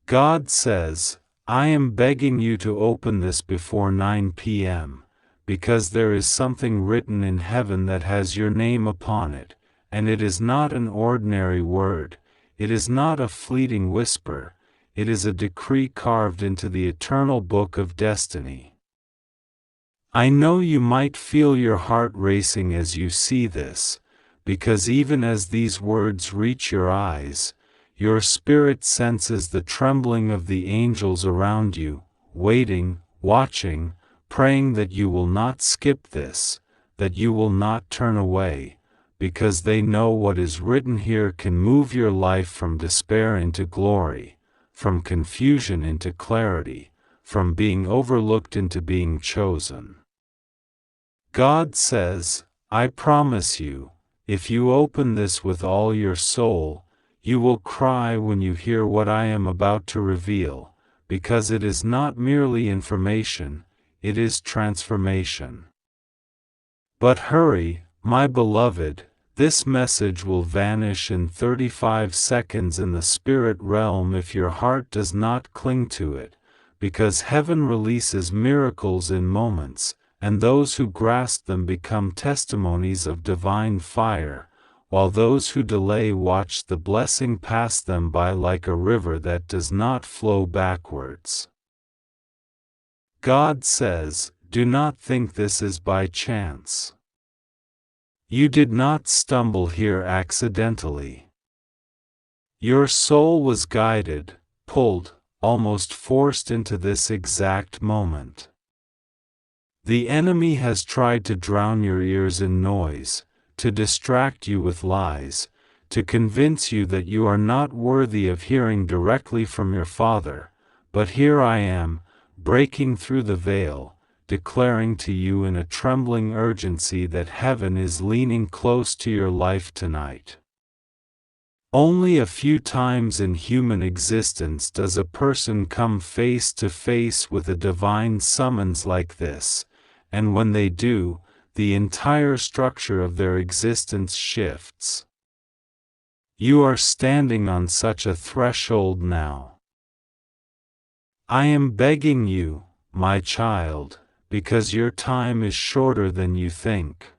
God says, I am begging you to open this before 9 p.m., because there is something written in heaven that has your name upon it, and it is not an ordinary word, it is not a fleeting whisper, it is a decree carved into the eternal book of destiny. I know you might feel your heart racing as you see this, because even as these words reach your eyes, your spirit senses the trembling of the angels around you, waiting, watching, praying that you will not skip this, that you will not turn away, because they know what is written here can move your life from despair into glory, from confusion into clarity, from being overlooked into being chosen. God says, I promise you, if you open this with all your soul, you will cry when you hear what I am about to reveal, because it is not merely information, it is transformation. But hurry, my beloved, this message will vanish in 35 seconds in the spirit realm if your heart does not cling to it, because heaven releases miracles in moments, and those who grasp them become testimonies of divine fire, while those who delay watch the blessing pass them by like a river that does not flow backwards. God says, do not think this is by chance. You did not stumble here accidentally. Your soul was guided, pulled, almost forced into this exact moment. The enemy has tried to drown your ears in noise, to distract you with lies, to convince you that you are not worthy of hearing directly from your Father, but here I am, breaking through the veil, declaring to you in a trembling urgency that heaven is leaning close to your life tonight. Only a few times in human existence does a person come face to face with a divine summons like this, and when they do, the entire structure of their existence shifts. You are standing on such a threshold now. I am begging you, my child, because your time is shorter than you think.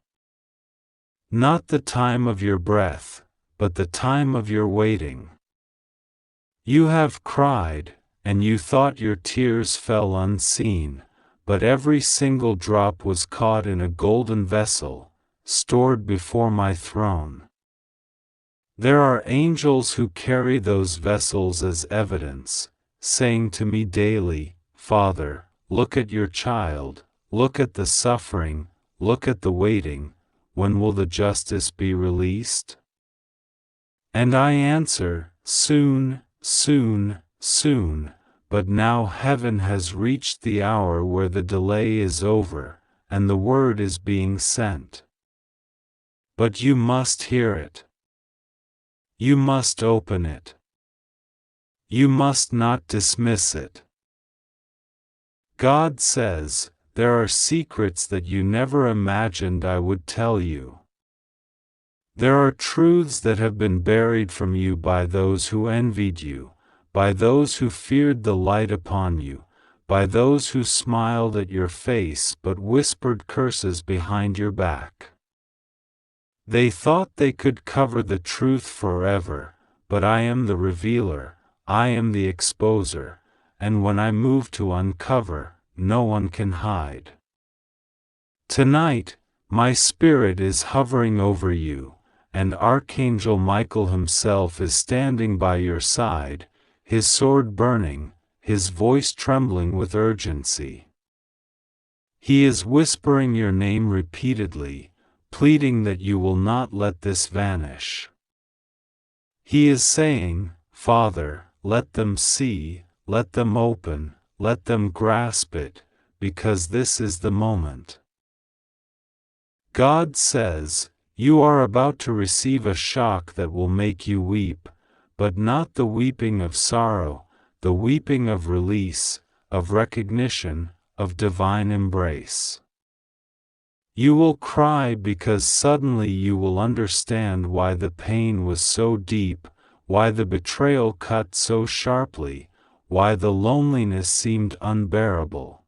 Not the time of your breath, but the time of your waiting. You have cried, and you thought your tears fell unseen, but every single drop was caught in a golden vessel, stored before my throne. There are angels who carry those vessels as evidence, saying to me daily, Father, look at your child, look at the suffering, look at the waiting, when will the justice be released? And I answer, soon, soon, soon, but now heaven has reached the hour where the delay is over, and the word is being sent. But you must hear it. You must open it. You must not dismiss it. God says, there are secrets that you never imagined I would tell you. There are truths that have been buried from you by those who envied you, by those who feared the light upon you, by those who smiled at your face but whispered curses behind your back. They thought they could cover the truth forever, but I am the revealer, I am the exposer, and when I move to uncover, no one can hide. Tonight, my spirit is hovering over you, and Archangel Michael himself is standing by your side, his sword burning, his voice trembling with urgency. He is whispering your name repeatedly, pleading that you will not let this vanish. He is saying, Father, let them see, let them open, let them grasp it, because this is the moment. God says, you are about to receive a shock that will make you weep, but not the weeping of sorrow, the weeping of release, of recognition, of divine embrace. You will cry because suddenly you will understand why the pain was so deep, why the betrayal cut so sharply, why the loneliness seemed unbearable.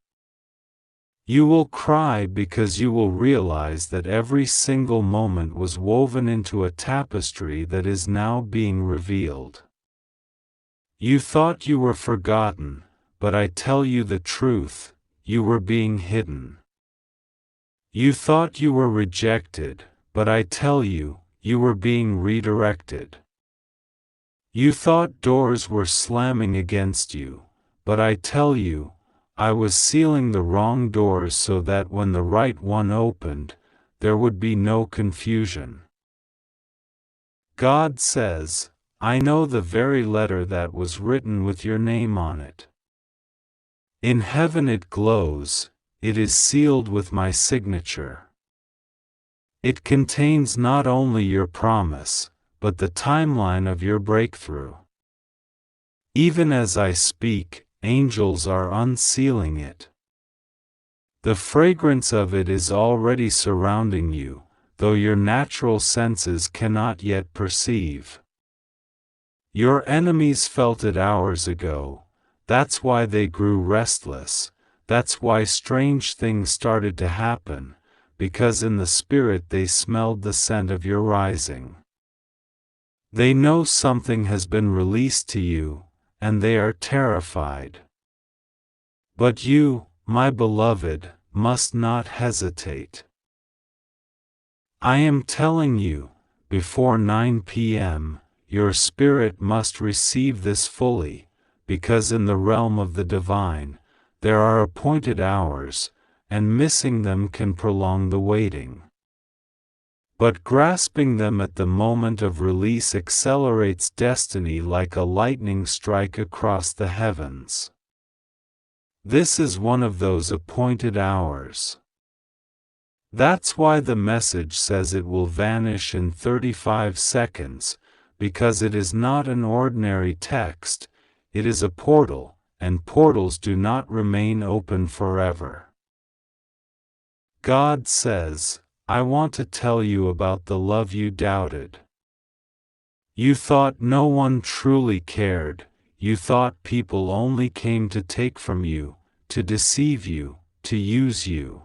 You will cry because you will realize that every single moment was woven into a tapestry that is now being revealed. You thought you were forgotten, but I tell you the truth, you were being hidden. You thought you were rejected, but I tell you, you were being redirected. You thought doors were slamming against you, but I tell you, I was sealing the wrong doors so that when the right one opened, there would be no confusion. God says, I know the very letter that was written with your name on it. In heaven it glows, it is sealed with my signature. It contains not only your promise, but the timeline of your breakthrough. Even as I speak, angels are unsealing it. The fragrance of it is already surrounding you, though your natural senses cannot yet perceive. Your enemies felt it hours ago, that's why they grew restless, that's why strange things started to happen, because in the spirit they smelled the scent of your rising. They know something has been released to you, and they are terrified. But you, my beloved, must not hesitate. I am telling you, before 9 p.m., your spirit must receive this fully, because in the realm of the divine, there are appointed hours, and missing them can prolong the waiting. But grasping them at the moment of release accelerates destiny like a lightning strike across the heavens. This is one of those appointed hours. That's why the message says it will vanish in 35 seconds, because it is not an ordinary text, it is a portal, and portals do not remain open forever. God says, I want to tell you about the love you doubted. You thought no one truly cared, you thought people only came to take from you, to deceive you, to use you.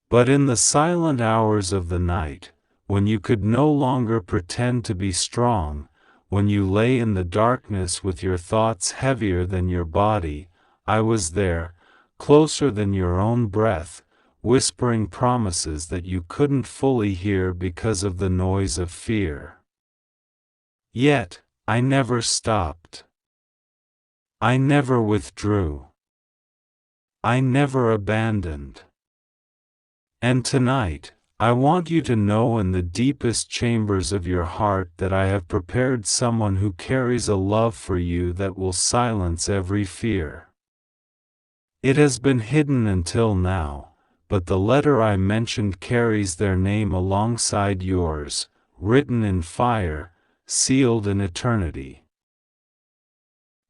But in the silent hours of the night, when you could no longer pretend to be strong, when you lay in the darkness with your thoughts heavier than your body, I was there, closer than your own breath, whispering promises that you couldn't fully hear because of the noise of fear. Yet, I never stopped. I never withdrew. I never abandoned. And tonight, I want you to know in the deepest chambers of your heart that I have prepared someone who carries a love for you that will silence every fear. It has been hidden until now, but the letter I mentioned carries their name alongside yours, written in fire, sealed in eternity.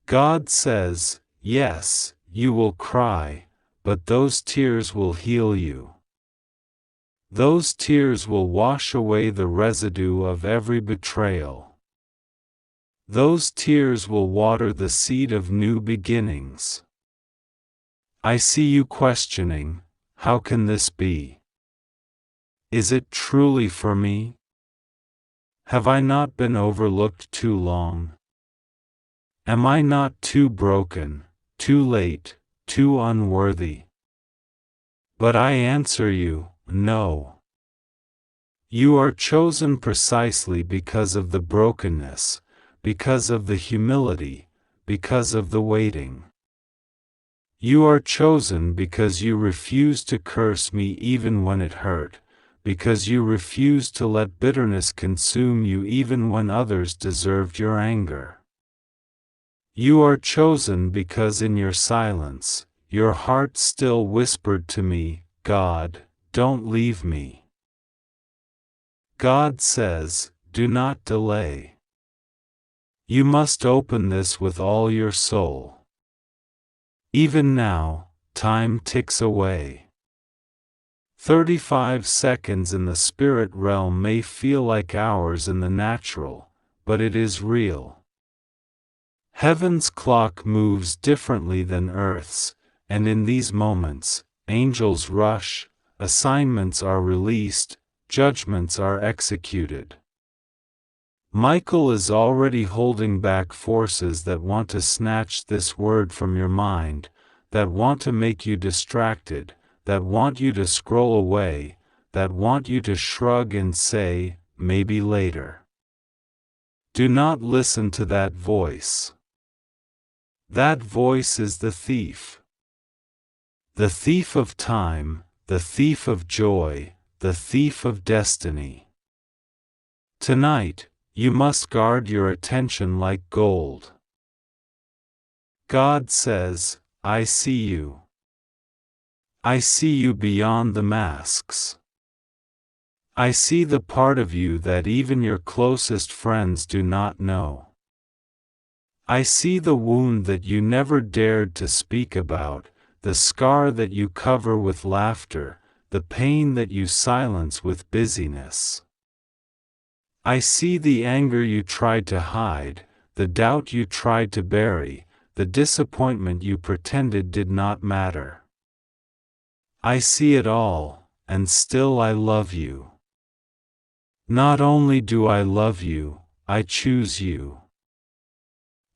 God says, yes, you will cry, but those tears will heal you. Those tears will wash away the residue of every betrayal. Those tears will water the seed of new beginnings. I see you questioning, how can this be? Is it truly for me? Have I not been overlooked too long? Am I not too broken, too late, too unworthy? But I answer you, no. You are chosen precisely because of the brokenness, because of the humility, because of the waiting. You are chosen because you refuse to curse me even when it hurt, because you refuse to let bitterness consume you even when others deserved your anger. You are chosen because in your silence, your heart still whispered to me, God, don't leave me. God says, do not delay. You must open this with all your soul. Even now, time ticks away. 35 seconds in the spirit realm may feel like hours in the natural, but it is real. Heaven's clock moves differently than Earth's, and in these moments, angels rush, assignments are released, judgments are executed. Michael is already holding back forces that want to snatch this word from your mind, that want to make you distracted, that want you to scroll away, that want you to shrug and say, maybe later. Do not listen to that voice. That voice is the thief. The thief of time, the thief of joy, the thief of destiny. Tonight, you must guard your attention like gold. God says, I see you. I see you beyond the masks. I see the part of you that even your closest friends do not know. I see the wound that you never dared to speak about, the scar that you cover with laughter, the pain that you silence with busyness. I see the anger you tried to hide, the doubt you tried to bury, the disappointment you pretended did not matter. I see it all, and still I love you. Not only do I love you, I choose you.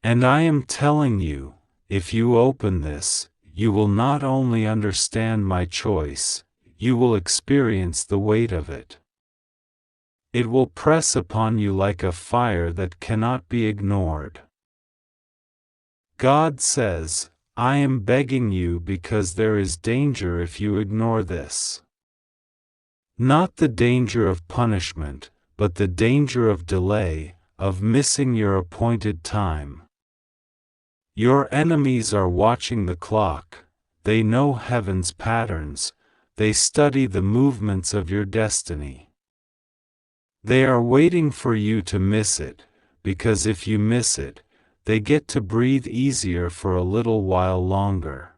And I am telling you, if you open this, you will not only understand my choice, you will experience the weight of it. It will press upon you like a fire that cannot be ignored. God says, I am begging you because there is danger if you ignore this. Not the danger of punishment, but the danger of delay, of missing your appointed time. Your enemies are watching the clock, they know heaven's patterns, they study the movements of your destiny. They are waiting for you to miss it, because if you miss it, they get to breathe easier for a little while longer.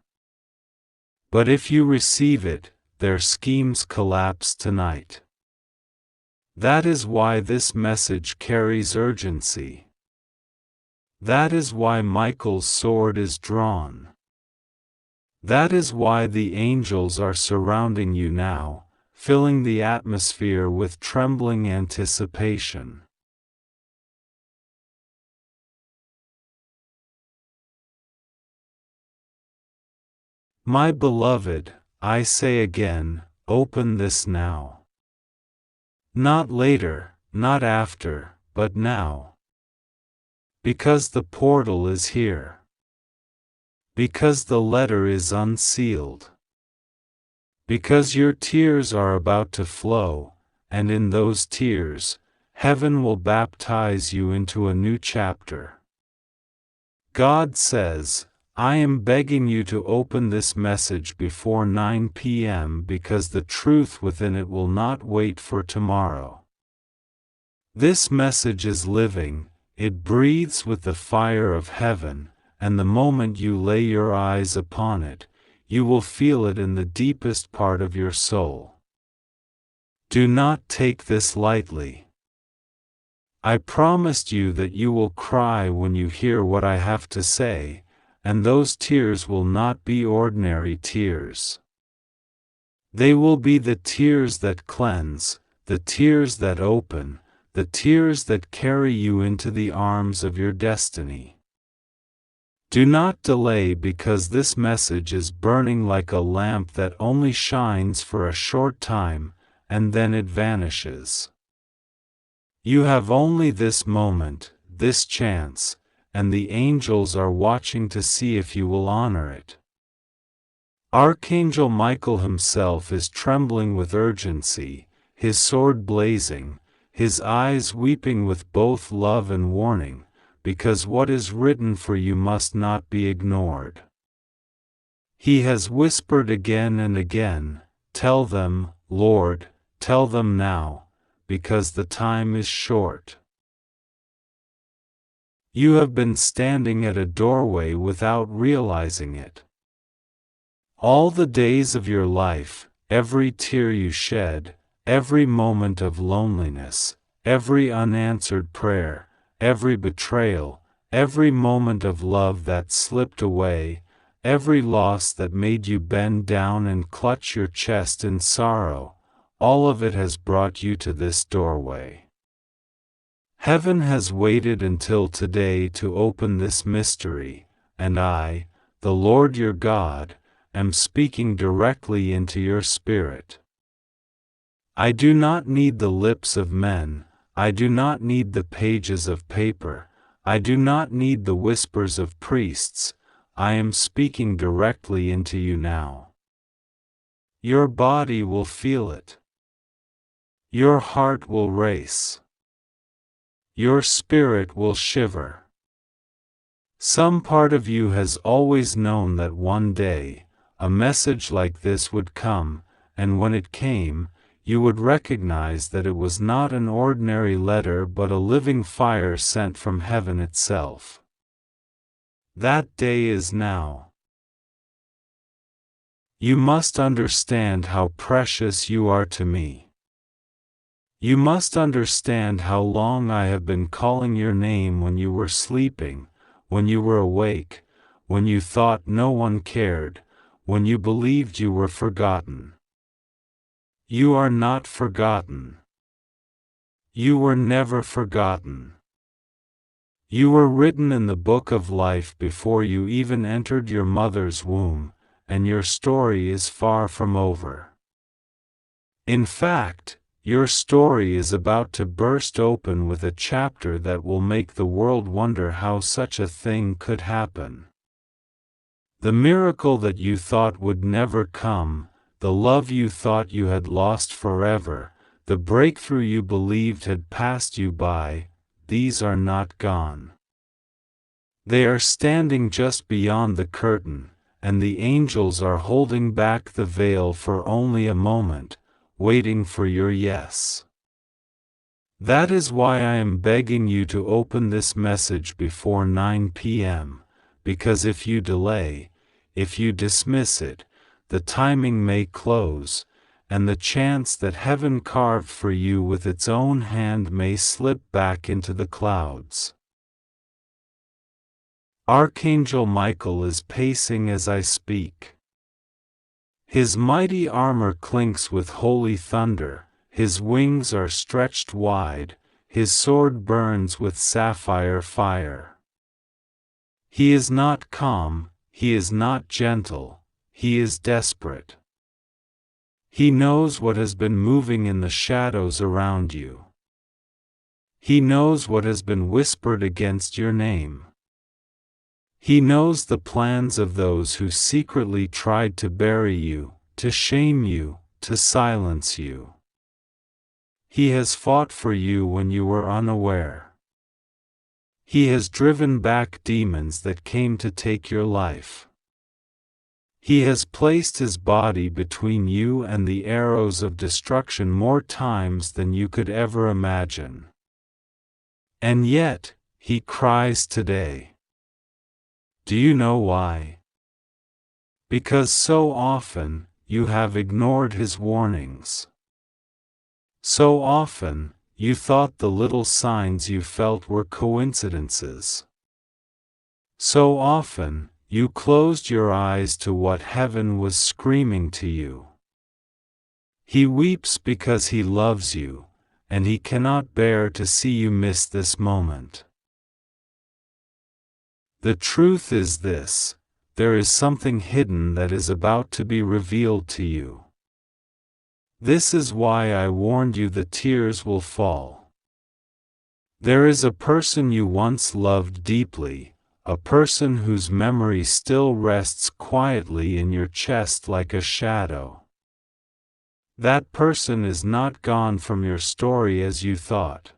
But if you receive it, their schemes collapse tonight. That is why this message carries urgency. That is why Michael's sword is drawn. That is why the angels are surrounding you now, filling the atmosphere with trembling anticipation. My beloved, I say again, open this now. Not later, not after, but now. Because the portal is here. Because the letter is unsealed. Because your tears are about to flow, and in those tears, heaven will baptize you into a new chapter. God says, I am begging you to open this message before 9 p.m. because the truth within it will not wait for tomorrow. This message is living, it breathes with the fire of heaven, and the moment you lay your eyes upon it, you will feel it in the deepest part of your soul. Do not take this lightly. I promised you that you will cry when you hear what I have to say, and those tears will not be ordinary tears. They will be the tears that cleanse, the tears that open, the tears that carry you into the arms of your destiny. Do not delay because this message is burning like a lamp that only shines for a short time, and then it vanishes. You have only this moment, this chance, and the angels are watching to see if you will honor it. Archangel Michael himself is trembling with urgency, his sword blazing, his eyes weeping with both love and warning, because what is written for you must not be ignored. He has whispered again and again, tell them, Lord, tell them now, because the time is short. You have been standing at a doorway without realizing it. All the days of your life, every tear you shed, every moment of loneliness, every unanswered prayer, every betrayal, every moment of love that slipped away, every loss that made you bend down and clutch your chest in sorrow, all of it has brought you to this doorway. Heaven has waited until today to open this mystery, and I, the Lord your God, am speaking directly into your spirit. I do not need the lips of men, I do not need the pages of paper, I do not need the whispers of priests, I am speaking directly into you now. Your body will feel it. Your heart will race. Your spirit will shiver. Some part of you has always known that one day, a message like this would come, and when it came, you would recognize that it was not an ordinary letter but a living fire sent from heaven itself. That day is now. You must understand how precious you are to me. You must understand how long I have been calling your name when you were sleeping, when you were awake, when you thought no one cared, when you believed you were forgotten. You are not forgotten. You were never forgotten. You were written in the book of life before you even entered your mother's womb, and your story is far from over. In fact, your story is about to burst open with a chapter that will make the world wonder how such a thing could happen. The miracle that you thought would never come, the love you thought you had lost forever, the breakthrough you believed had passed you by, these are not gone. They are standing just beyond the curtain, and the angels are holding back the veil for only a moment, waiting for your yes. That is why I am begging you to open this message before 9 p.m., because if you delay, if you dismiss it, the timing may close, and the chance that heaven carved for you with its own hand may slip back into the clouds. Archangel Michael is pacing as I speak. His mighty armor clinks with holy thunder, his wings are stretched wide, his sword burns with sapphire fire. He is not calm, he is not gentle, he is desperate. He knows what has been moving in the shadows around you. He knows what has been whispered against your name. He knows the plans of those who secretly tried to bury you, to shame you, to silence you. He has fought for you when you were unaware. He has driven back demons that came to take your life. He has placed his body between you and the arrows of destruction more times than you could ever imagine. And yet, he cries today. Do you know why? Because so often, you have ignored his warnings. So often, you thought the little signs you felt were coincidences. So often, you closed your eyes to what heaven was screaming to you. He weeps because he loves you, and he cannot bear to see you miss this moment. The truth is this: there is something hidden that is about to be revealed to you. This is why I warned you the tears will fall. There is a person you once loved deeply, a person whose memory still rests quietly in your chest like a shadow. That person is not gone from your story as you thought.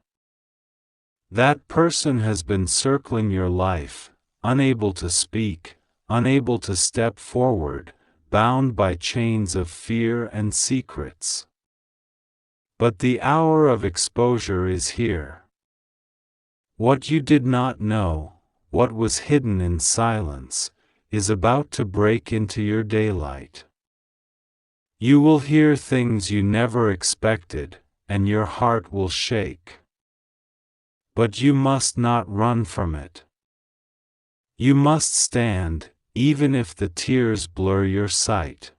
That person has been circling your life, unable to speak, unable to step forward, bound by chains of fear and secrets. But the hour of exposure is here. What you did not know, what was hidden in silence, is about to break into your daylight. You will hear things you never expected, and your heart will shake. But you must not run from it. You must stand, even if the tears blur your sight.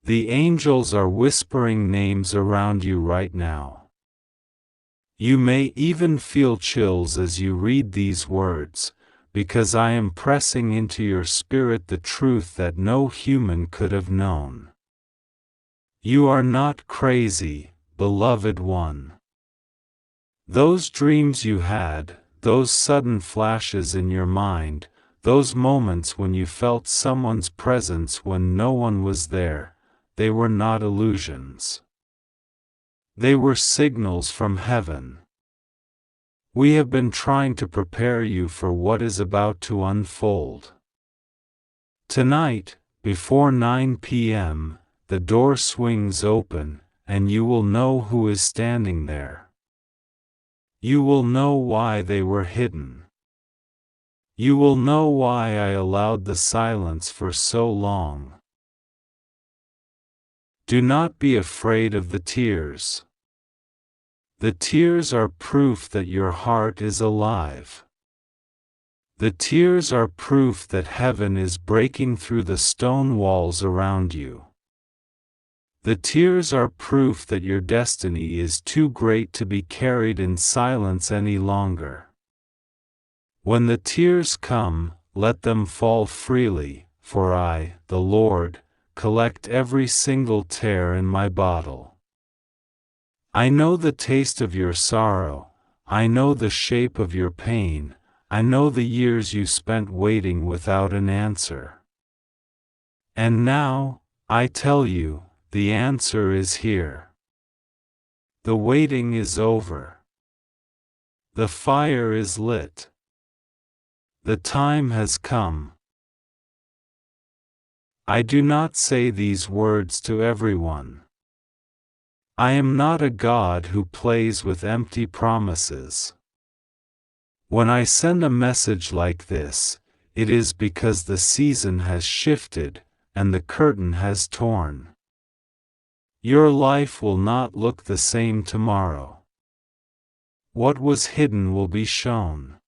The angels are whispering names around you right now. You may even feel chills as you read these words, because I am pressing into your spirit the truth that no human could have known. You are not crazy, beloved one. Those dreams you had, those sudden flashes in your mind, those moments when you felt someone's presence when no one was there, they were not illusions. They were signals from heaven. We have been trying to prepare you for what is about to unfold. Tonight, before 9 p.m., the door swings open, and you will know who is standing there. You will know why they were hidden. You will know why I allowed the silence for so long. Do not be afraid of the tears. The tears are proof that your heart is alive. The tears are proof that heaven is breaking through the stone walls around you. The tears are proof that your destiny is too great to be carried in silence any longer. When the tears come, let them fall freely, for I, the Lord, collect every single tear in my bottle. I know the taste of your sorrow, I know the shape of your pain, I know the years you spent waiting without an answer. And now, I tell you, the answer is here. The waiting is over. The fire is lit. The time has come. I do not say these words to everyone. I am not a God who plays with empty promises. When I send a message like this, it is because the season has shifted, and the curtain has torn. Your life will not look the same tomorrow. What was hidden will be shown.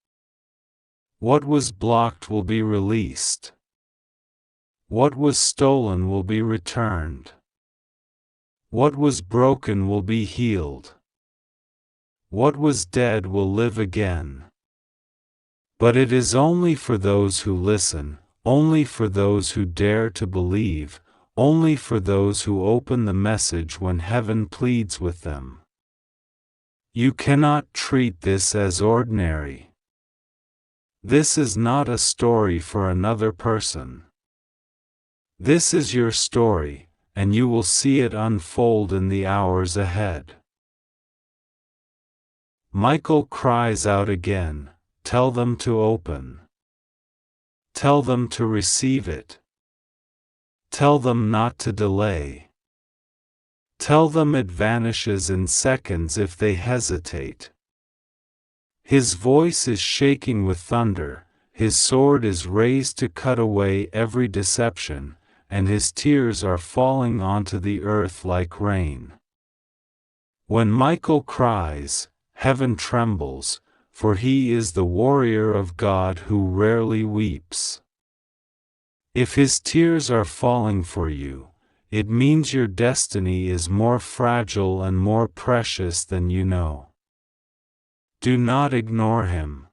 What was blocked will be released. What was stolen will be returned. What was broken will be healed. What was dead will live again. But it is only for those who listen, only for those who dare to believe, only for those who open the message when heaven pleads with them. You cannot treat this as ordinary. This is not a story for another person. This is your story, and you will see it unfold in the hours ahead. Michael cries out again, tell them to open. Tell them to receive it. Tell them not to delay. Tell them it vanishes in seconds if they hesitate. His voice is shaking with thunder, his sword is raised to cut away every deception, and his tears are falling onto the earth like rain. When Michael cries, heaven trembles, for he is the warrior of God who rarely weeps. If his tears are falling for you, it means your destiny is more fragile and more precious than you know. Do not ignore him.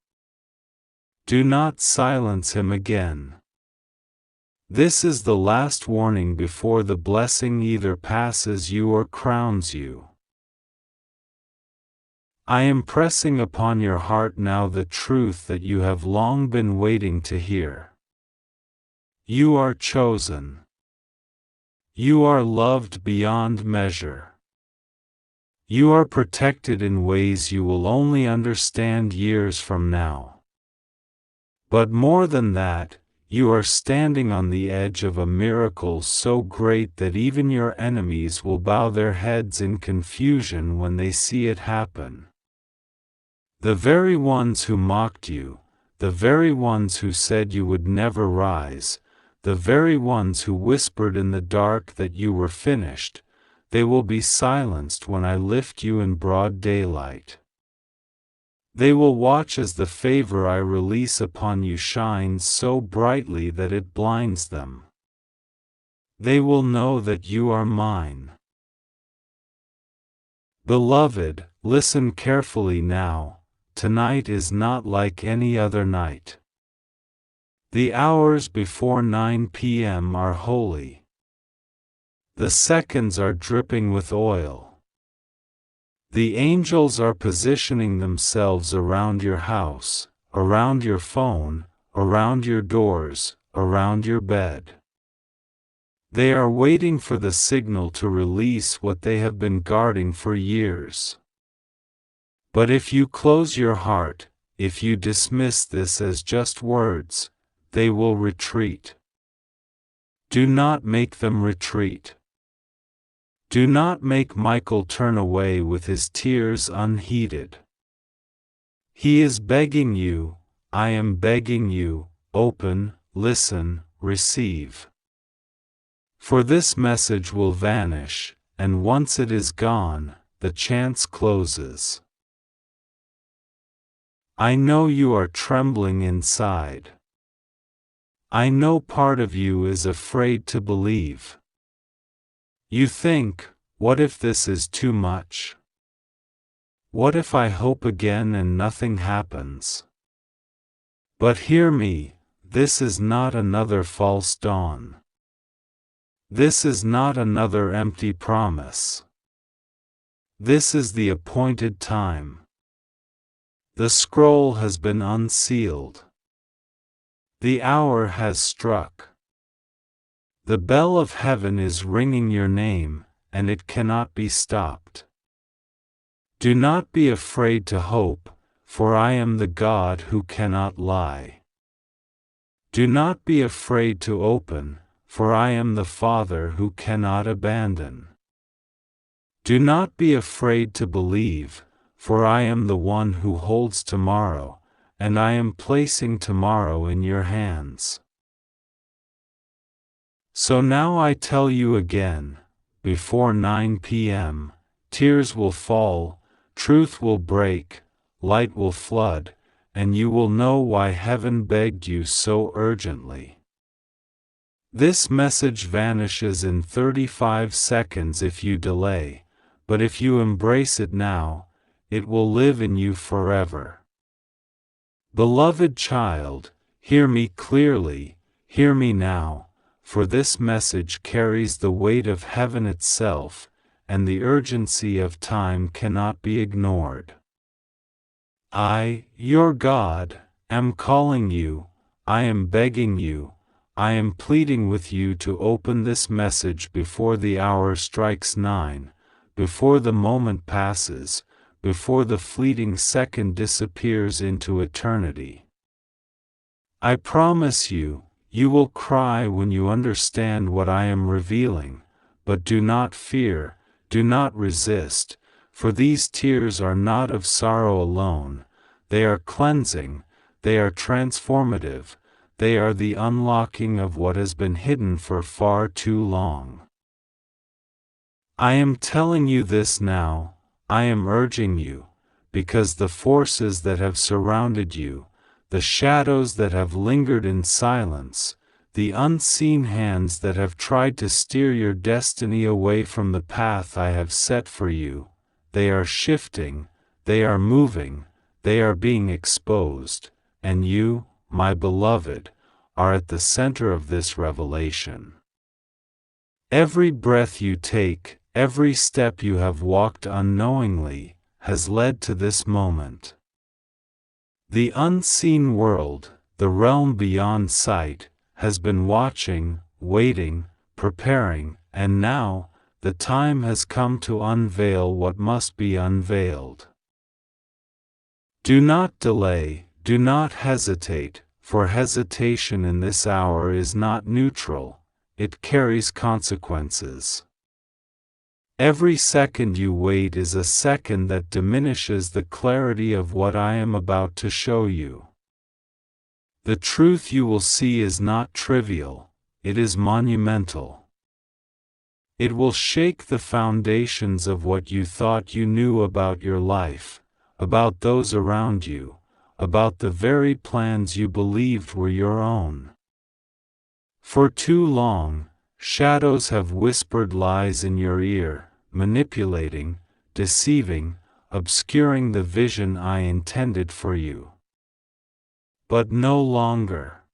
Do not silence him again. This is the last warning before the blessing either passes you or crowns you. I am pressing upon your heart now the truth that you have long been waiting to hear. You are chosen. You are loved beyond measure. You are protected in ways you will only understand years from now. But more than that, you are standing on the edge of a miracle so great that even your enemies will bow their heads in confusion when they see it happen. The very ones who mocked you, the very ones who said you would never rise, the very ones who whispered in the dark that you were finished, they will be silenced when I lift you in broad daylight. They will watch as the favor I release upon you shines so brightly that it blinds them. They will know that you are mine. Beloved, listen carefully now. Tonight is not like any other night. The hours before 9 p.m. are holy. The seconds are dripping with oil. The angels are positioning themselves around your house, around your phone, around your doors, around your bed. They are waiting for the signal to release what they have been guarding for years. But if you close your heart, if you dismiss this as just words, they will retreat. Do not make them retreat. Do not make Michael turn away with his tears unheeded. He is begging you, I am begging you, open, listen, receive. For this message will vanish, and once it is gone, the chance closes. I know you are trembling inside. I know part of you is afraid to believe. You think, what if this is too much? What if I hope again and nothing happens? But hear me, this is not another false dawn. This is not another empty promise. This is the appointed time. The scroll has been unsealed. The hour has struck. The bell of heaven is ringing your name, and it cannot be stopped. Do not be afraid to hope, for I am the God who cannot lie. Do not be afraid to open, for I am the Father who cannot abandon. Do not be afraid to believe, for I am the one who holds tomorrow, and I am placing tomorrow in your hands. So now I tell you again, before 9 p.m., tears will fall, truth will break, light will flood, and you will know why heaven begged you so urgently. This message vanishes in 35 seconds if you delay, but if you embrace it now, it will live in you forever. Beloved child, hear me clearly, hear me now, for this message carries the weight of heaven itself, and the urgency of time cannot be ignored. I, your God, am calling you, I am begging you, I am pleading with you to open this message before the hour strikes 9, before the moment passes, before the fleeting second disappears into eternity. I promise you, you will cry when you understand what I am revealing, but do not fear, do not resist, for these tears are not of sorrow alone, they are cleansing, they are transformative, they are the unlocking of what has been hidden for far too long. I am telling you this now, I am urging you, because the forces that have surrounded you, the shadows that have lingered in silence, the unseen hands that have tried to steer your destiny away from the path I have set for you, they are shifting, they are moving, they are being exposed, and you, my beloved, are at the center of this revelation. Every breath you take, every step you have walked unknowingly, has led to this moment. The unseen world, the realm beyond sight, has been watching, waiting, preparing, and now, the time has come to unveil what must be unveiled. Do not delay, do not hesitate, for hesitation in this hour is not neutral, it carries consequences. Every second you wait is a second that diminishes the clarity of what I am about to show you. The truth you will see is not trivial, it is monumental. It will shake the foundations of what you thought you knew about your life, about those around you, about the very plans you believed were your own. For too long, shadows have whispered lies in your ear, manipulating, deceiving, obscuring the vision I intended for you. But no longer.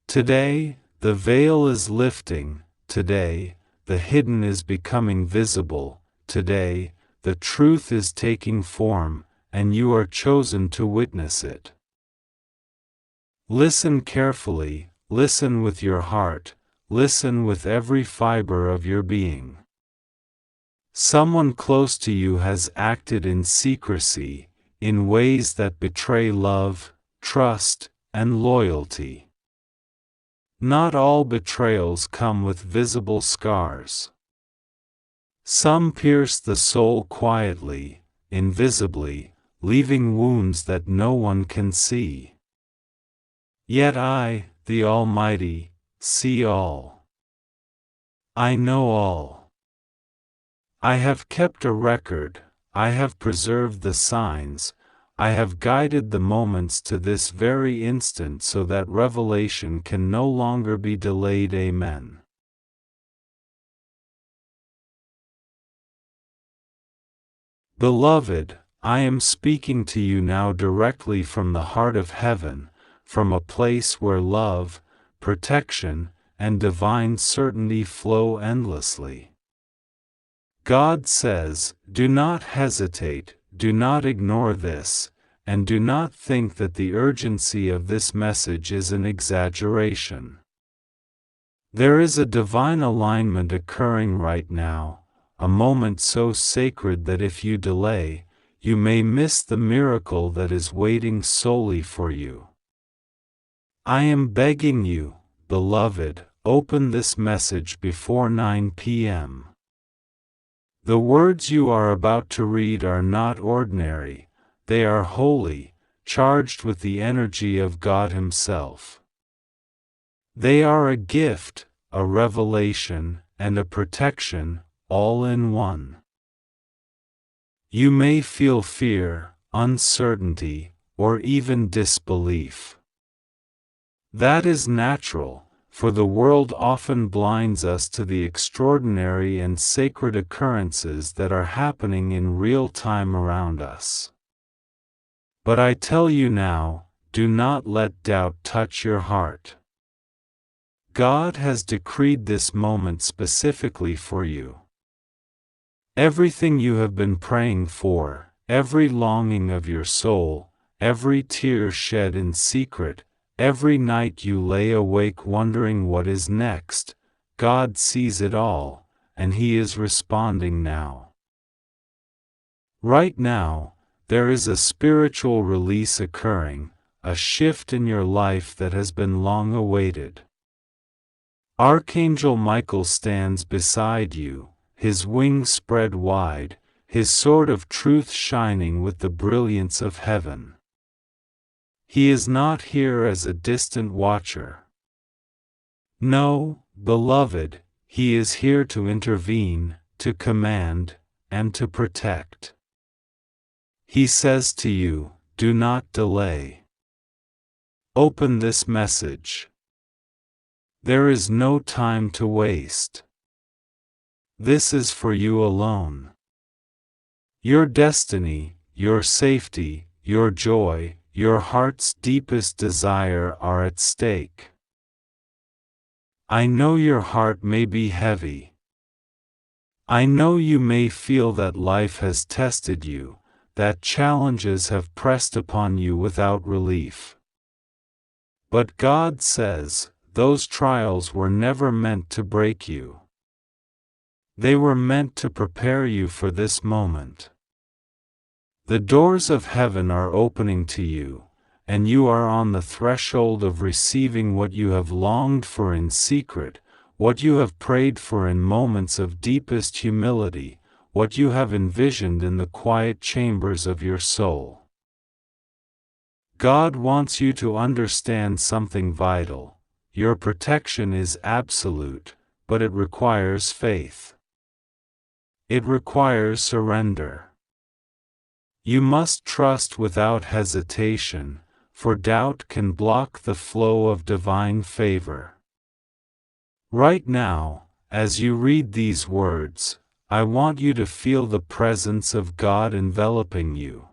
Today, the veil is lifting. Today, the hidden is becoming visible. Today, the truth is taking form, and you are chosen to witness it. Listen carefully, listen with your heart, listen with every fiber of your being. Someone close to you has acted in secrecy, in ways that betray love, trust, and loyalty. Not all betrayals come with visible scars. Some pierce the soul quietly, invisibly, leaving wounds that no one can see. Yet I, the Almighty, see all. I know all. I have kept a record, I have preserved the signs, I have guided the moments to this very instant so that revelation can no longer be delayed. Amen. Beloved, I am speaking to you now directly from the heart of heaven, from a place where love, protection, and divine certainty flow endlessly. God says, do not hesitate, do not ignore this, and do not think that the urgency of this message is an exaggeration. There is a divine alignment occurring right now, a moment so sacred that if you delay, you may miss the miracle that is waiting solely for you. I am begging you, beloved, open this message before 9 p.m. The words you are about to read are not ordinary, they are holy, charged with the energy of God Himself. They are a gift, a revelation, and a protection, all in one. You may feel fear, uncertainty, or even disbelief. That is natural, for the world often blinds us to the extraordinary and sacred occurrences that are happening in real time around us. But I tell you now, do not let doubt touch your heart. God has decreed this moment specifically for you. Everything you have been praying for, every longing of your soul, every tear shed in secret, every night you lay awake wondering what is next, God sees it all, and He is responding now. Right now, there is a spiritual release occurring, a shift in your life that has been long awaited. Archangel Michael stands beside you, his wings spread wide, his sword of truth shining with the brilliance of heaven. He is not here as a distant watcher. No, beloved, he is here to intervene, to command, and to protect. He says to you, do not delay. Open this message. There is no time to waste. This is for you alone. Your destiny, your safety, your joy, your heart's deepest desire are at stake. I know your heart may be heavy. I know you may feel that life has tested you, that challenges have pressed upon you without relief. But God says, those trials were never meant to break you. They were meant to prepare you for this moment. The doors of heaven are opening to you, and you are on the threshold of receiving what you have longed for in secret, what you have prayed for in moments of deepest humility, what you have envisioned in the quiet chambers of your soul. God wants you to understand something vital. Your protection is absolute, but it requires faith. It requires surrender. You must trust without hesitation, for doubt can block the flow of divine favor. Right now, as you read these words, I want you to feel the presence of God enveloping you.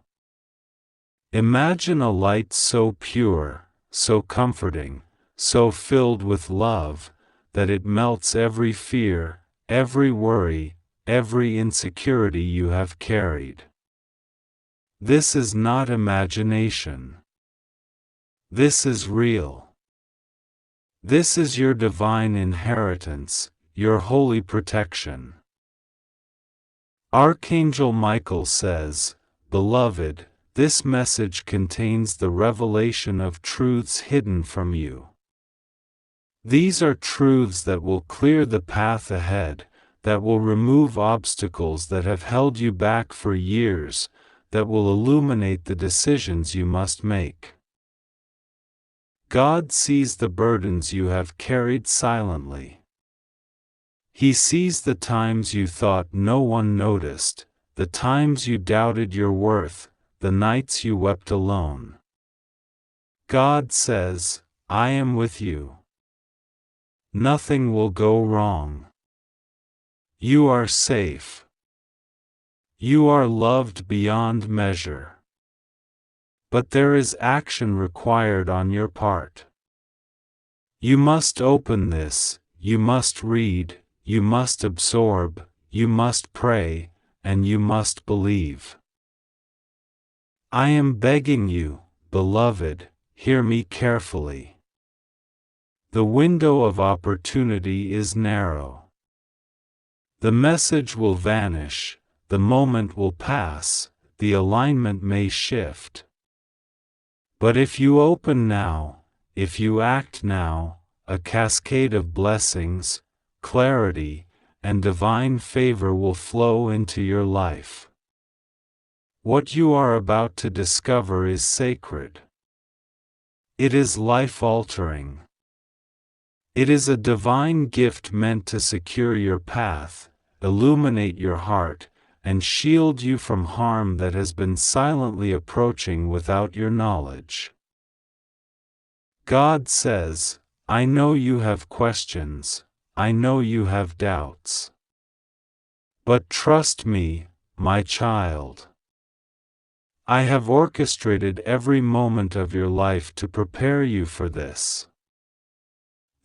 Imagine a light so pure, so comforting, so filled with love, that it melts every fear, every worry, every insecurity you have carried. This is not imagination. This is real. This is your divine inheritance, your holy protection. Archangel Michael says, "Beloved, this message contains the revelation of truths hidden from you. These are truths that will clear the path ahead, that will remove obstacles that have held you back for years, that will illuminate the decisions you must make." God sees the burdens you have carried silently. He sees the times you thought no one noticed, the times you doubted your worth, the nights you wept alone. God says, "I am with you. Nothing will go wrong. You are safe. You are loved beyond measure." But there is action required on your part. You must open this, you must read, you must absorb, you must pray, and you must believe. I am begging you, beloved, hear me carefully. The window of opportunity is narrow. The message will vanish, the moment will pass, the alignment may shift. But if you open now, if you act now, a cascade of blessings, clarity, and divine favor will flow into your life. What you are about to discover is sacred. It is life-altering. It is a divine gift meant to secure your path, illuminate your heart, and shield you from harm that has been silently approaching without your knowledge. God says, "I know you have questions, I know you have doubts. But trust me, my child. I have orchestrated every moment of your life to prepare you for this.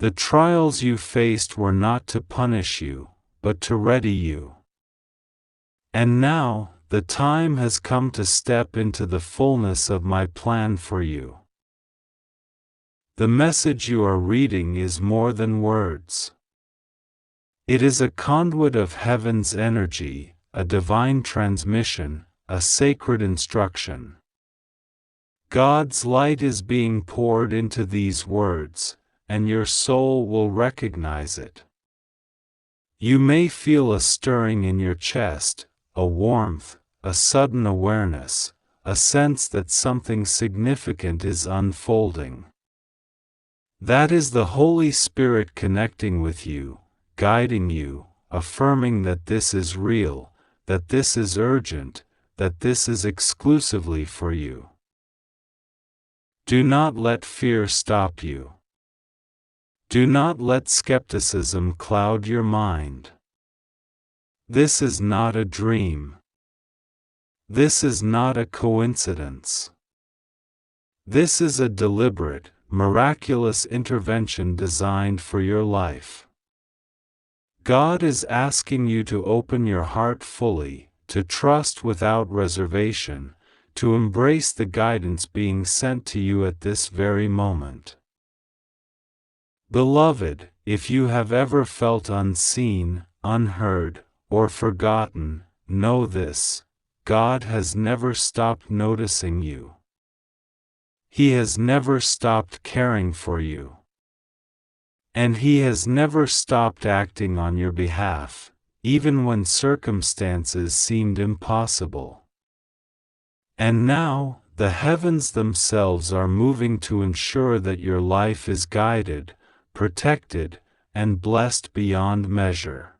The trials you faced were not to punish you, but to ready you. And now, the time has come to step into the fullness of my plan for you." The message you are reading is more than words. It is a conduit of heaven's energy, a divine transmission, a sacred instruction. God's light is being poured into these words, and your soul will recognize it. You may feel a stirring in your chest, a warmth, a sudden awareness, a sense that something significant is unfolding. That is the Holy Spirit connecting with you, guiding you, affirming that this is real, that this is urgent, that this is exclusively for you. Do not let fear stop you. Do not let skepticism cloud your mind. This is not a dream. This is not a coincidence. This is a deliberate, miraculous intervention designed for your life. God is asking you to open your heart fully, to trust without reservation, to embrace the guidance being sent to you at this very moment. Beloved, if you have ever felt unseen, unheard, or forgotten, know this: God has never stopped noticing you. He has never stopped caring for you. And He has never stopped acting on your behalf, even when circumstances seemed impossible. And now, the heavens themselves are moving to ensure that your life is guided, protected, and blessed beyond measure.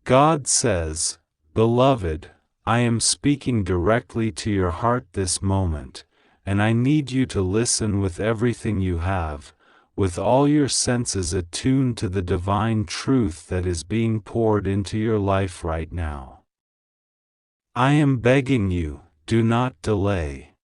God says, "Beloved, I am speaking directly to your heart this moment, and I need you to listen with everything you have, with all your senses attuned to the divine truth that is being poured into your life right now. I am begging you, do not delay.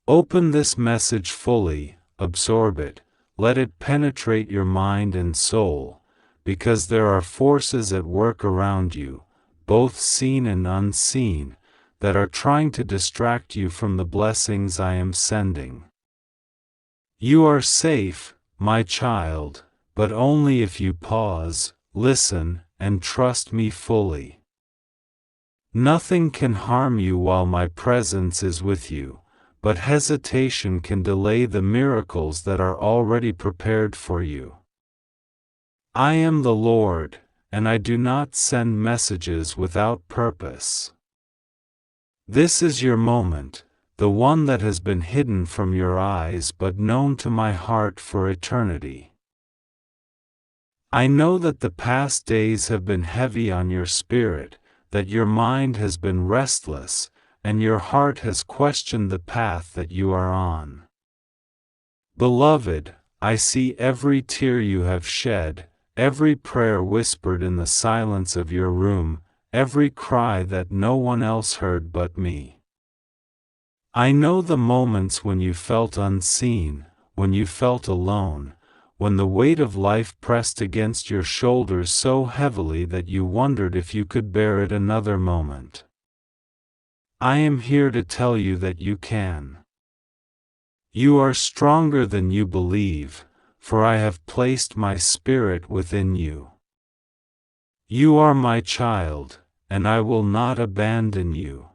Open this message fully, absorb it, let it penetrate your mind and soul, because there are forces at work around you, both seen and unseen, that are trying to distract you from the blessings I am sending. You are safe, my child, but only if you pause, listen, and trust me fully. Nothing can harm you while my presence is with you, but hesitation can delay the miracles that are already prepared for you. I am the Lord, and I do not send messages without purpose. This is your moment, the one that has been hidden from your eyes but known to my heart for eternity. I know that the past days have been heavy on your spirit, that your mind has been restless, and your heart has questioned the path that you are on. Beloved, I see every tear you have shed, every prayer whispered in the silence of your room, every cry that no one else heard but me. I know the moments when you felt unseen, when you felt alone, when the weight of life pressed against your shoulders so heavily that you wondered if you could bear it another moment. I am here to tell you that you can. You are stronger than you believe, for I have placed my Spirit within you. You are my child, and I will not abandon you.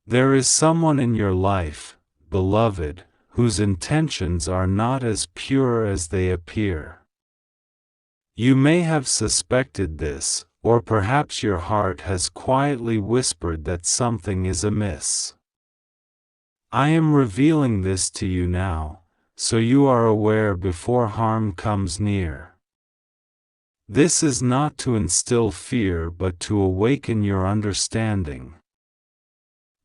There is someone in your life, beloved, whose intentions are not as pure as they appear. You may have suspected this, or perhaps your heart has quietly whispered that something is amiss. I am revealing this to you now, so you are aware before harm comes near. This is not to instill fear but to awaken your understanding.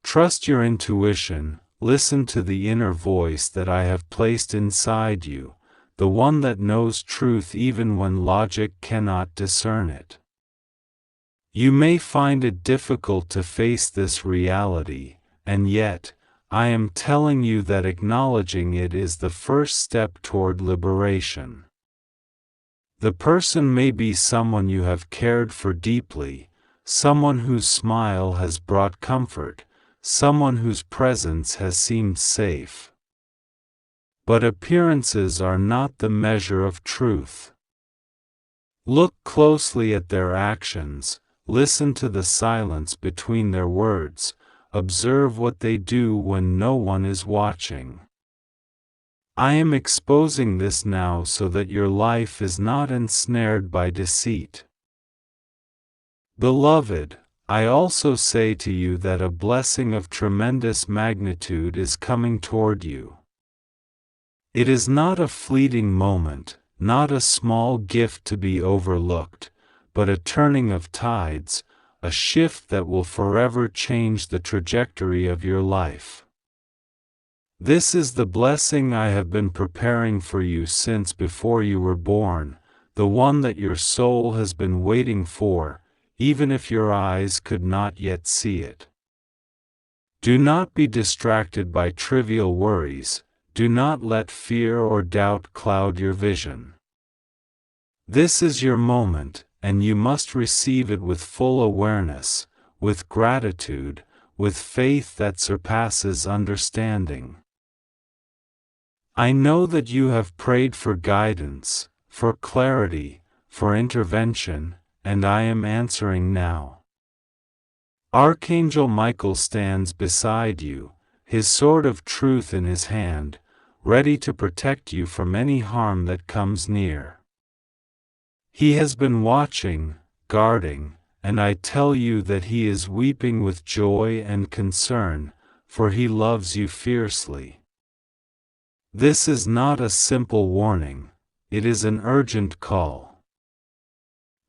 Trust your intuition, listen to the inner voice that I have placed inside you, the one that knows truth even when logic cannot discern it. You may find it difficult to face this reality, and yet, I am telling you that acknowledging it is the first step toward liberation. The person may be someone you have cared for deeply, someone whose smile has brought comfort, someone whose presence has seemed safe. But appearances are not the measure of truth. Look closely at their actions, listen to the silence between their words, observe what they do when no one is watching. I am exposing this now so that your life is not ensnared by deceit. Beloved, I also say to you that a blessing of tremendous magnitude is coming toward you. It is not a fleeting moment, not a small gift to be overlooked, but a turning of tides, a shift that will forever change the trajectory of your life. This is the blessing I have been preparing for you since before you were born, the one that your soul has been waiting for, even if your eyes could not yet see it. Do not be distracted by trivial worries, do not let fear or doubt cloud your vision. This is your moment, and you must receive it with full awareness, with gratitude, with faith that surpasses understanding. I know that you have prayed for guidance, for clarity, for intervention, and I am answering now. Archangel Michael stands beside you, his sword of truth in his hand, ready to protect you from any harm that comes near. He has been watching, guarding, and I tell you that he is weeping with joy and concern, for he loves you fiercely. This is not a simple warning, it is an urgent call.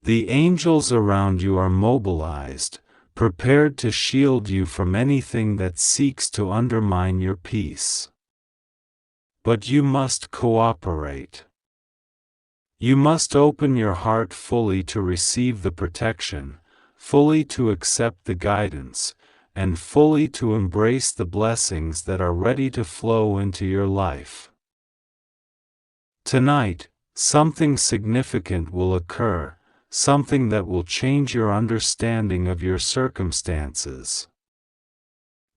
The angels around you are mobilized, prepared to shield you from anything that seeks to undermine your peace. But you must cooperate. You must open your heart fully to receive the protection, fully to accept the guidance, and fully to embrace the blessings that are ready to flow into your life. Tonight, something significant will occur, something that will change your understanding of your circumstances.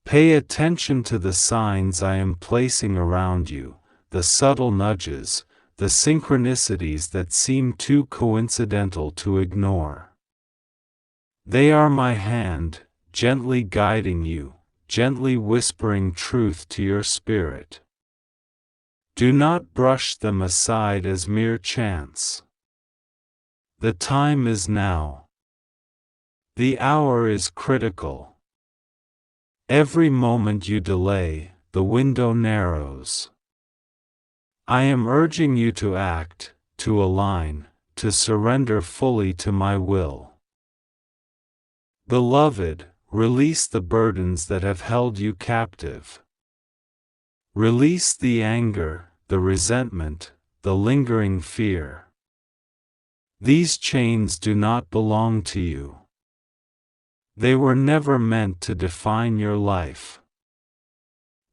Pay attention to the signs I am placing around you, the subtle nudges, the synchronicities that seem too coincidental to ignore. They are my hand, gently guiding you, gently whispering truth to your spirit. Do not brush them aside as mere chance. The time is now. The hour is critical. Every moment you delay, the window narrows. I am urging you to act, to align, to surrender fully to my will. Beloved, release the burdens that have held you captive. Release the anger, the resentment, the lingering fear. These chains do not belong to you. They were never meant to define your life.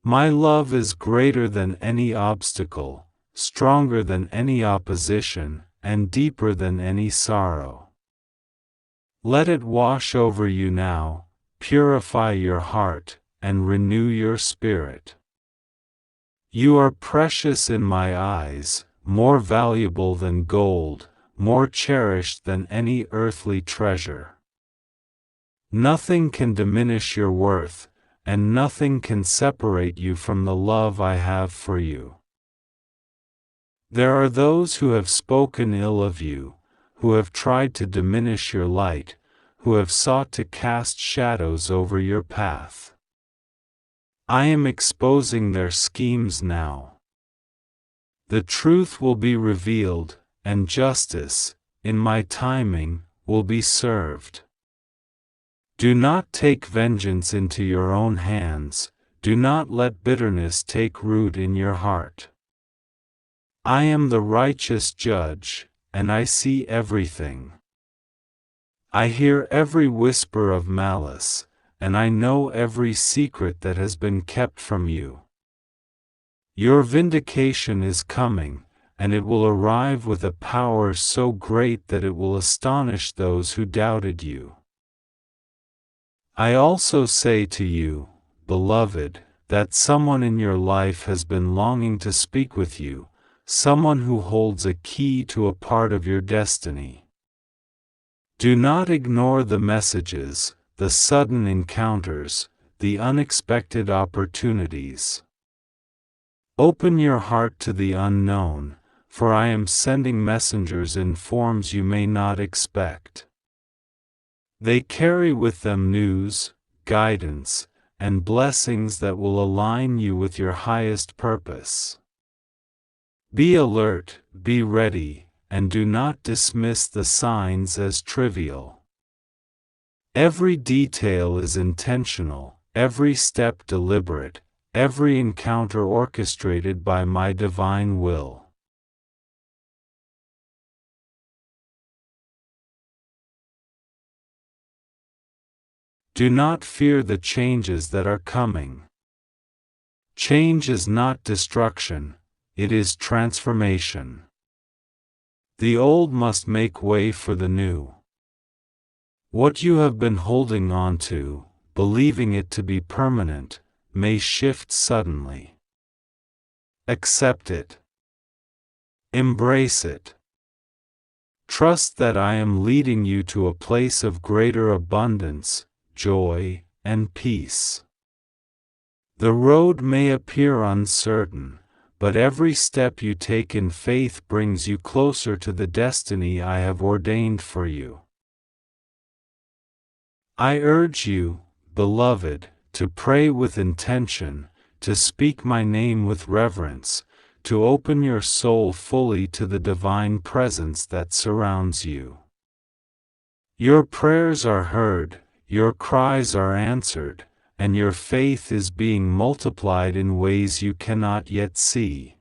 My love is greater than any obstacle, stronger than any opposition, and deeper than any sorrow. Let it wash over you now, purify your heart, and renew your spirit. You are precious in my eyes, more valuable than gold, more cherished than any earthly treasure. Nothing can diminish your worth, and nothing can separate you from the love I have for you. There are those who have spoken ill of you, who have tried to diminish your light, who have sought to cast shadows over your path. I am exposing their schemes now. The truth will be revealed, and justice, in my timing, will be served. Do not take vengeance into your own hands, do not let bitterness take root in your heart. I am the righteous judge, and I see everything. I hear every whisper of malice, and I know every secret that has been kept from you. Your vindication is coming, and it will arrive with a power so great that it will astonish those who doubted you. I also say to you, beloved, that someone in your life has been longing to speak with you, someone who holds a key to a part of your destiny. Do not ignore the messages, the sudden encounters, the unexpected opportunities. Open your heart to the unknown, for I am sending messengers in forms you may not expect. They carry with them news, guidance, and blessings that will align you with your highest purpose. Be alert, be ready, and do not dismiss the signs as trivial. Every detail is intentional, every step deliberate, every encounter orchestrated by my divine will. Do not fear the changes that are coming. Change is not destruction, it is transformation. The old must make way for the new. What you have been holding on to, believing it to be permanent, may shift suddenly. Accept it. Embrace it. Trust that I am leading you to a place of greater abundance, joy, and peace. The road may appear uncertain, but every step you take in faith brings you closer to the destiny I have ordained for you. I urge you, beloved, to pray with intention, to speak my name with reverence, to open your soul fully to the divine presence that surrounds you. Your prayers are heard, your cries are answered, and your faith is being multiplied in ways you cannot yet see.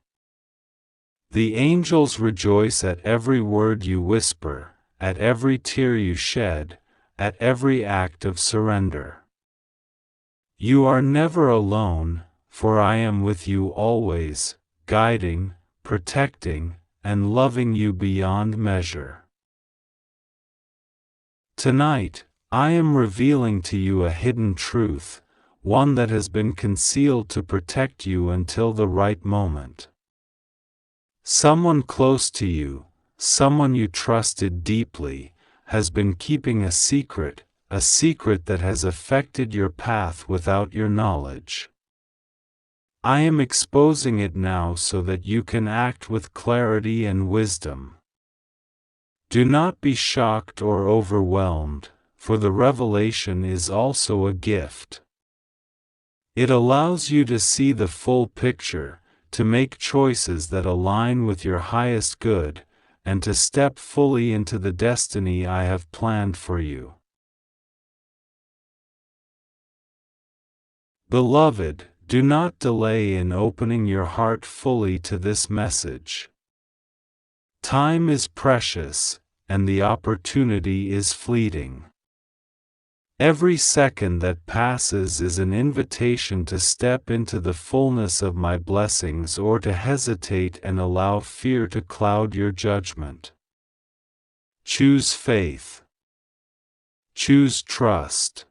The angels rejoice at every word you whisper, at every tear you shed, at every act of surrender. You are never alone, for I am with you always, guiding, protecting, and loving you beyond measure. Tonight, I am revealing to you a hidden truth, one that has been concealed to protect you until the right moment. Someone close to you, someone you trusted deeply, has been keeping a secret that has affected your path without your knowledge. I am exposing it now so that you can act with clarity and wisdom. Do not be shocked or overwhelmed, for the revelation is also a gift. It allows you to see the full picture, to make choices that align with your highest good, and to step fully into the destiny I have planned for you. Beloved, do not delay in opening your heart fully to this message. Time is precious, and the opportunity is fleeting. Every second that passes is an invitation to step into the fullness of my blessings or to hesitate and allow fear to cloud your judgment. Choose faith. Choose trust.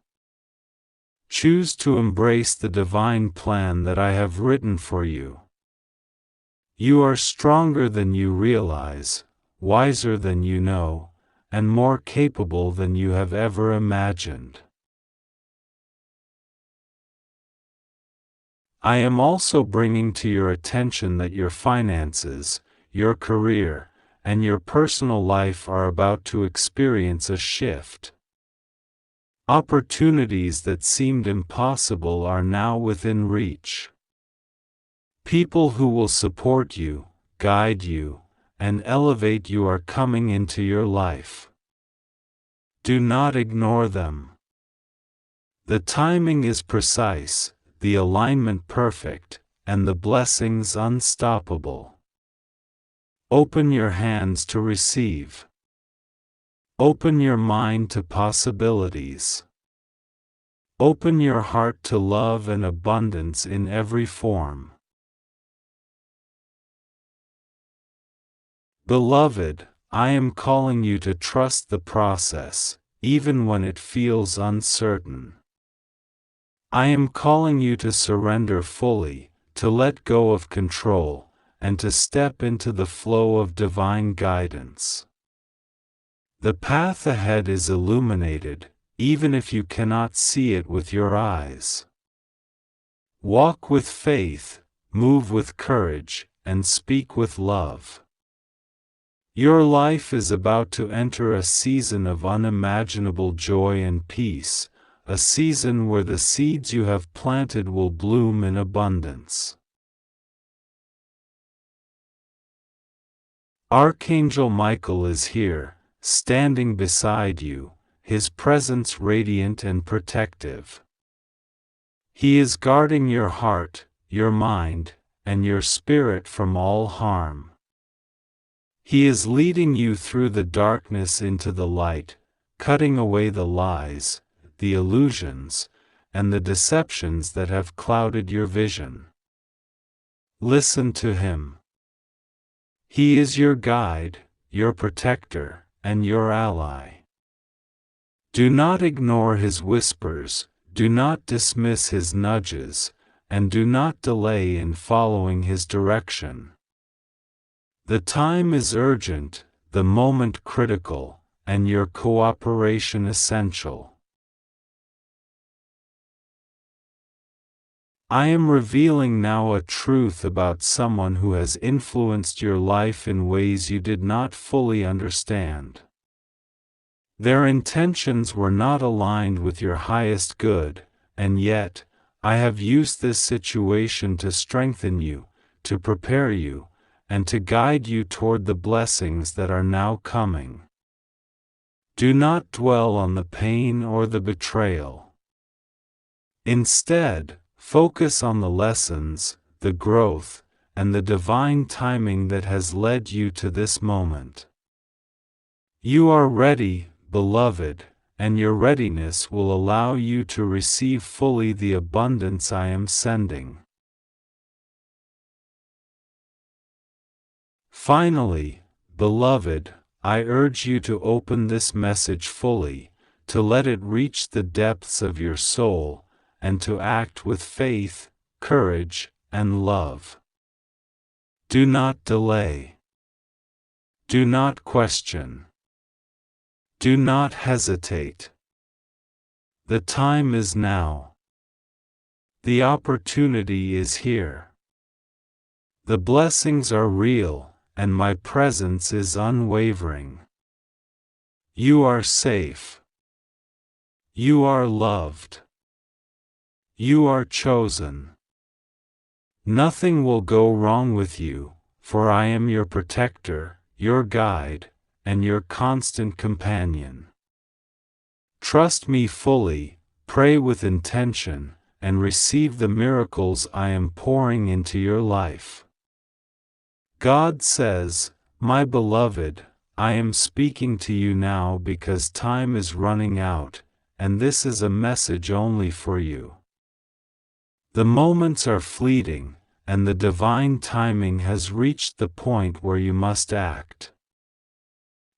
Choose to embrace the divine plan that I have written for you. You are stronger than you realize, wiser than you know, and more capable than you have ever imagined. I am also bringing to your attention that your finances, your career, and your personal life are about to experience a shift. Opportunities that seemed impossible are now within reach. People who will support you, guide you, and elevate you are coming into your life. Do not ignore them. The timing is precise, the alignment perfect, and the blessings unstoppable. Open your hands to receive. Open your mind to possibilities. Open your heart to love and abundance in every form. Beloved, I am calling you to trust the process, even when it feels uncertain. I am calling you to surrender fully, to let go of control, and to step into the flow of divine guidance. The path ahead is illuminated, even if you cannot see it with your eyes. Walk with faith, move with courage, and speak with love. Your life is about to enter a season of unimaginable joy and peace, a season where the seeds you have planted will bloom in abundance. Archangel Michael is here, standing beside you, his presence radiant and protective. He is guarding your heart, your mind, and your spirit from all harm. He is leading you through the darkness into the light, cutting away the lies, the illusions, and the deceptions that have clouded your vision. Listen to him. He is your guide, your protector, and your ally. Do not ignore his whispers, do not dismiss his nudges, and do not delay in following his direction. The time is urgent, the moment critical, and your cooperation essential. I am revealing now a truth about someone who has influenced your life in ways you did not fully understand. Their intentions were not aligned with your highest good, and yet, I have used this situation to strengthen you, to prepare you, and to guide you toward the blessings that are now coming. Do not dwell on the pain or the betrayal. Instead, focus on the lessons, the growth, and the divine timing that has led you to this moment. You are ready, beloved, and your readiness will allow you to receive fully the abundance I am sending. Finally, beloved, I urge you to open this message fully, to let it reach the depths of your soul, and to act with faith, courage, and love. Do not delay. Do not question. Do not hesitate. The time is now. The opportunity is here. The blessings are real, and my presence is unwavering. You are safe. You are loved. You are chosen. Nothing will go wrong with you, for I am your protector, your guide, and your constant companion. Trust me fully, pray with intention, and receive the miracles I am pouring into your life. God says, "My beloved, I am speaking to you now because time is running out, and this is a message only for you." The moments are fleeting, and the divine timing has reached the point where you must act.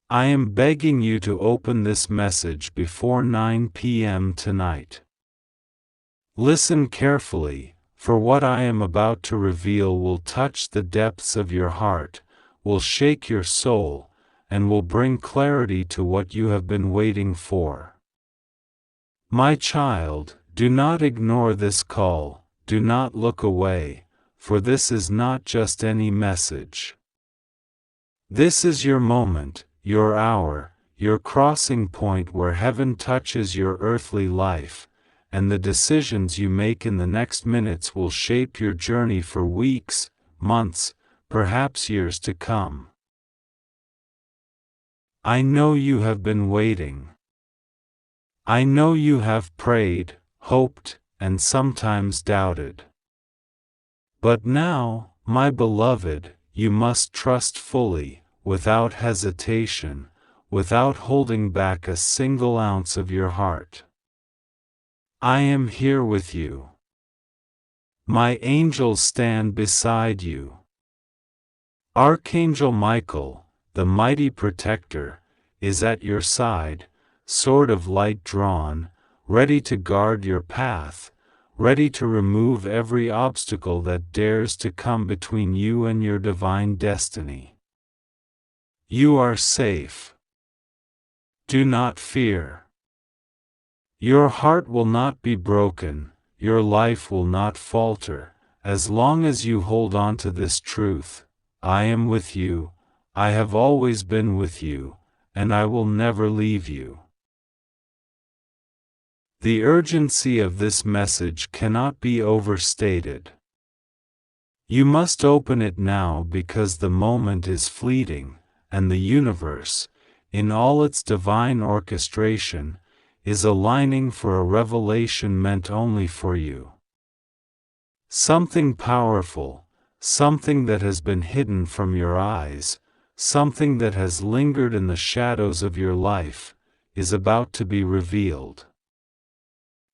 I am begging you to open this message before 9 p.m. tonight. Listen carefully, for what I am about to reveal will touch the depths of your heart, will shake your soul, and will bring clarity to what you have been waiting for. My child, do not ignore this call, do not look away, for this is not just any message. This is your moment, your hour, your crossing point where heaven touches your earthly life, and the decisions you make in the next minutes will shape your journey for weeks, months, perhaps years to come. I know you have been waiting. I know you have prayed, hoped, and sometimes doubted. But now, my beloved, you must trust fully, without hesitation, without holding back a single ounce of your heart. I am here with you. My angels stand beside you. Archangel Michael, the mighty protector, is at your side, sword of light drawn, ready to guard your path, ready to remove every obstacle that dares to come between you and your divine destiny. You are safe. Do not fear. Your heart will not be broken, your life will not falter, as long as you hold on to this truth: I am with you, I have always been with you, and I will never leave you. The urgency of this message cannot be overstated. You must open it now because the moment is fleeting, and the universe, in all its divine orchestration, is aligning for a revelation meant only for you. Something powerful, something that has been hidden from your eyes, something that has lingered in the shadows of your life, is about to be revealed.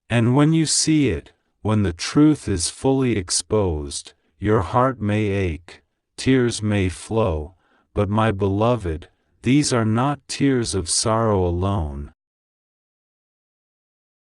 And when you see it, when the truth is fully exposed, your heart may ache, tears may flow, but my beloved, these are not tears of sorrow alone,